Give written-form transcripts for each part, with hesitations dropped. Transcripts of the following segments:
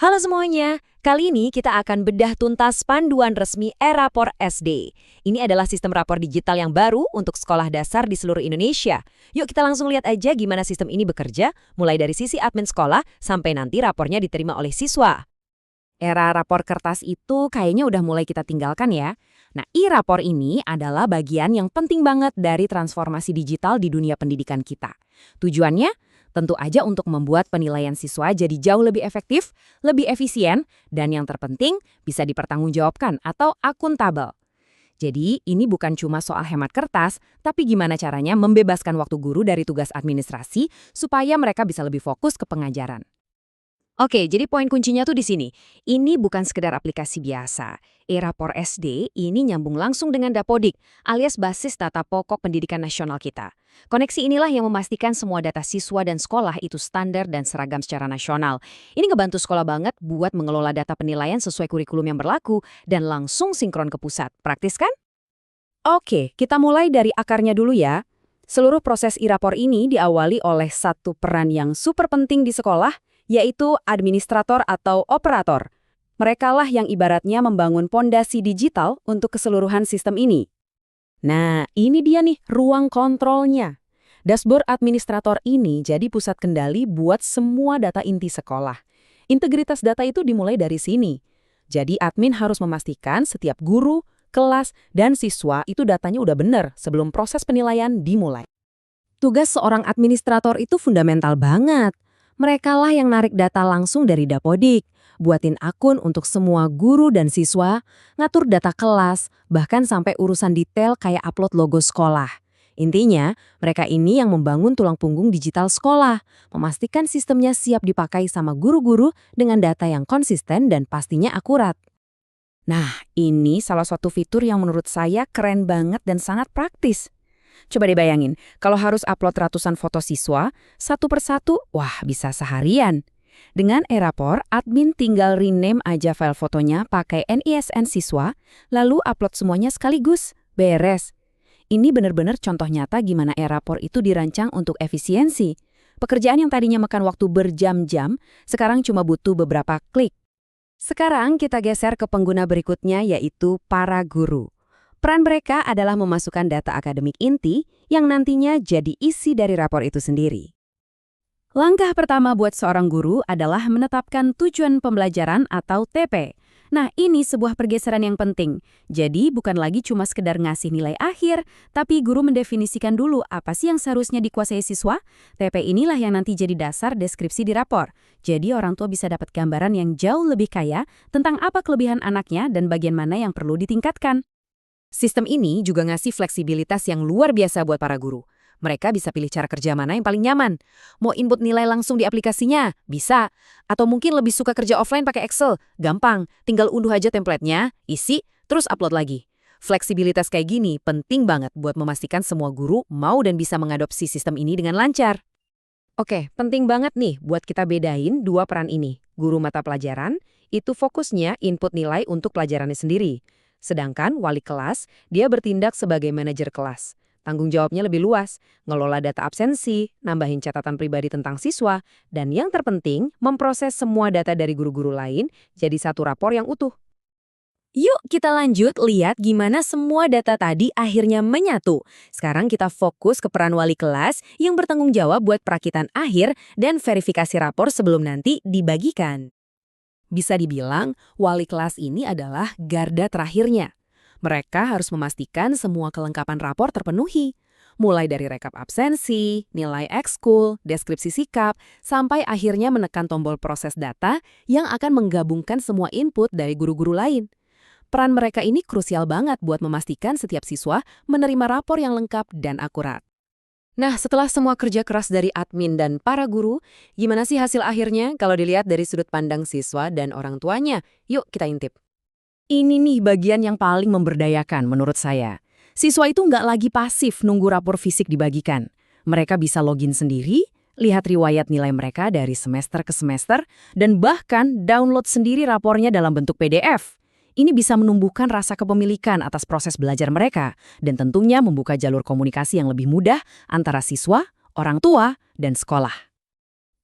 Halo semuanya, kali ini kita akan bedah tuntas panduan resmi e-Rapor SD. Ini adalah sistem rapor digital yang baru untuk sekolah dasar di seluruh Indonesia. Yuk kita langsung lihat aja gimana sistem ini bekerja, mulai dari sisi admin sekolah sampai nanti rapornya diterima oleh siswa. Era rapor kertas itu kayaknya udah mulai kita tinggalkan ya. Nah, e-rapor ini adalah bagian yang penting banget dari transformasi digital di dunia pendidikan kita. Tujuannya tentu aja untuk membuat penilaian siswa jadi jauh lebih efektif, lebih efisien, dan yang terpenting bisa dipertanggungjawabkan atau akuntabel. Jadi, ini bukan cuma soal hemat kertas, tapi gimana caranya membebaskan waktu guru dari tugas administrasi supaya mereka bisa lebih fokus ke pengajaran. Oke, jadi poin kuncinya tuh di sini. Ini bukan sekedar aplikasi biasa. E-Rapor SD ini nyambung langsung dengan Dapodik, alias basis data pokok pendidikan nasional kita. Koneksi inilah yang memastikan semua data siswa dan sekolah itu standar dan seragam secara nasional. Ini ngebantu sekolah banget buat mengelola data penilaian sesuai kurikulum yang berlaku dan langsung sinkron ke pusat. Praktis kan? Oke, kita mulai dari akarnya dulu ya. Seluruh proses e-rapor ini diawali oleh satu peran yang super penting di sekolah, yaitu administrator atau operator. Merekalah yang ibaratnya membangun pondasi digital untuk keseluruhan sistem ini. Nah, ini dia nih ruang kontrolnya. Dashboard administrator ini jadi pusat kendali buat semua data inti sekolah. Integritas data itu dimulai dari sini. Jadi admin harus memastikan setiap guru, kelas, dan siswa itu datanya udah benar sebelum proses penilaian dimulai. Tugas seorang administrator itu fundamental banget. Merekalah yang narik data langsung dari Dapodik, buatin akun untuk semua guru dan siswa, ngatur data kelas, bahkan sampai urusan detail kayak upload logo sekolah. Intinya, mereka ini yang membangun tulang punggung digital sekolah, memastikan sistemnya siap dipakai sama guru-guru dengan data yang konsisten dan pastinya akurat. Nah, ini salah satu fitur yang menurut saya keren banget dan sangat praktis. Coba dibayangin, kalau harus upload ratusan foto siswa, satu persatu, wah bisa seharian. Dengan e-rapor, admin tinggal rename aja file fotonya pakai NISN siswa, lalu upload semuanya sekaligus, beres. Ini benar-benar contoh nyata gimana e-rapor itu dirancang untuk efisiensi. Pekerjaan yang tadinya makan waktu berjam-jam, sekarang cuma butuh beberapa klik. Sekarang kita geser ke pengguna berikutnya yaitu para guru. Peran mereka adalah memasukkan data akademik inti yang nantinya jadi isi dari rapor itu sendiri. Langkah pertama buat seorang guru adalah menetapkan tujuan pembelajaran atau TP. Nah, ini sebuah pergeseran yang penting. Jadi, bukan lagi cuma sekedar ngasih nilai akhir, tapi guru mendefinisikan dulu apa sih yang seharusnya dikuasai siswa. TP inilah yang nanti jadi dasar deskripsi di rapor. Jadi, orang tua bisa dapat gambaran yang jauh lebih kaya tentang apa kelebihan anaknya dan bagian mana yang perlu ditingkatkan. Sistem ini juga ngasih fleksibilitas yang luar biasa buat para guru. Mereka bisa pilih cara kerja mana yang paling nyaman. Mau input nilai langsung di aplikasinya? Bisa. Atau mungkin lebih suka kerja offline pakai Excel? Gampang. Tinggal unduh aja template-nya, isi, terus upload lagi. Fleksibilitas kayak gini penting banget buat memastikan semua guru mau dan bisa mengadopsi sistem ini dengan lancar. Oke, penting banget nih buat kita bedain dua peran ini. Guru mata pelajaran, itu fokusnya input nilai untuk pelajarannya sendiri. Sedangkan wali kelas, dia bertindak sebagai manajer kelas. Tanggung jawabnya lebih luas, ngelola data absensi, nambahin catatan pribadi tentang siswa, dan yang terpenting, memproses semua data dari guru-guru lain jadi satu rapor yang utuh. Yuk kita lanjut lihat gimana semua data tadi akhirnya menyatu. Sekarang kita fokus ke peran wali kelas yang bertanggung jawab buat perakitan akhir dan verifikasi rapor sebelum nanti dibagikan. Bisa dibilang, wali kelas ini adalah garda terakhirnya. Mereka harus memastikan semua kelengkapan rapor terpenuhi. Mulai dari rekap absensi, nilai ekskul, deskripsi sikap, sampai akhirnya menekan tombol proses data yang akan menggabungkan semua input dari guru-guru lain. Peran mereka ini krusial banget buat memastikan setiap siswa menerima rapor yang lengkap dan akurat. Nah, setelah semua kerja keras dari admin dan para guru, gimana sih hasil akhirnya kalau dilihat dari sudut pandang siswa dan orang tuanya? Yuk kita intip. Ini nih bagian yang paling memberdayakan menurut saya. Siswa itu nggak lagi pasif nunggu rapor fisik dibagikan. Mereka bisa login sendiri, lihat riwayat nilai mereka dari semester ke semester, dan bahkan download sendiri rapornya dalam bentuk PDF. Ini bisa menumbuhkan rasa kepemilikan atas proses belajar mereka dan tentunya membuka jalur komunikasi yang lebih mudah antara siswa, orang tua, dan sekolah.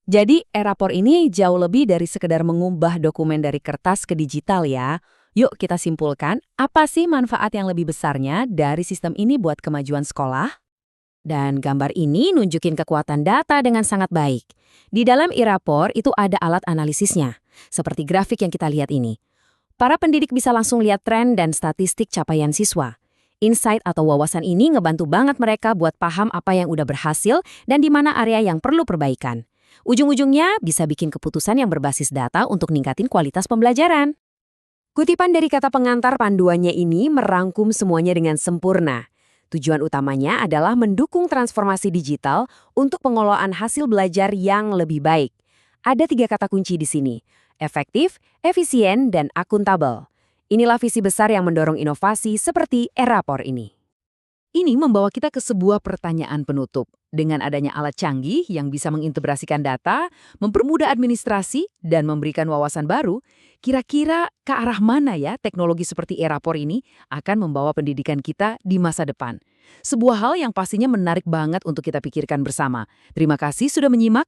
Jadi, e-rapor ini jauh lebih dari sekedar mengubah dokumen dari kertas ke digital ya. Yuk kita simpulkan, apa sih manfaat yang lebih besarnya dari sistem ini buat kemajuan sekolah? Dan gambar ini nunjukin kekuatan data dengan sangat baik. Di dalam e-rapor itu ada alat analisisnya, seperti grafik yang kita lihat ini. Para pendidik bisa langsung lihat tren dan statistik capaian siswa. Insight atau wawasan ini ngebantu banget mereka buat paham apa yang udah berhasil dan di mana area yang perlu perbaikan. Ujung-ujungnya bisa bikin keputusan yang berbasis data untuk ningkatin kualitas pembelajaran. Kutipan dari kata pengantar panduannya ini merangkum semuanya dengan sempurna. Tujuan utamanya adalah mendukung transformasi digital untuk pengelolaan hasil belajar yang lebih baik. Ada 3 kata kunci di sini: efektif, efisien, dan akuntabel. Inilah visi besar yang mendorong inovasi seperti e-rapor ini. Ini membawa kita ke sebuah pertanyaan penutup. Dengan adanya alat canggih yang bisa mengintegrasikan data, mempermudah administrasi, dan memberikan wawasan baru, kira-kira ke arah mana ya teknologi seperti e-rapor ini akan membawa pendidikan kita di masa depan? Sebuah hal yang pastinya menarik banget untuk kita pikirkan bersama. Terima kasih sudah menyimak.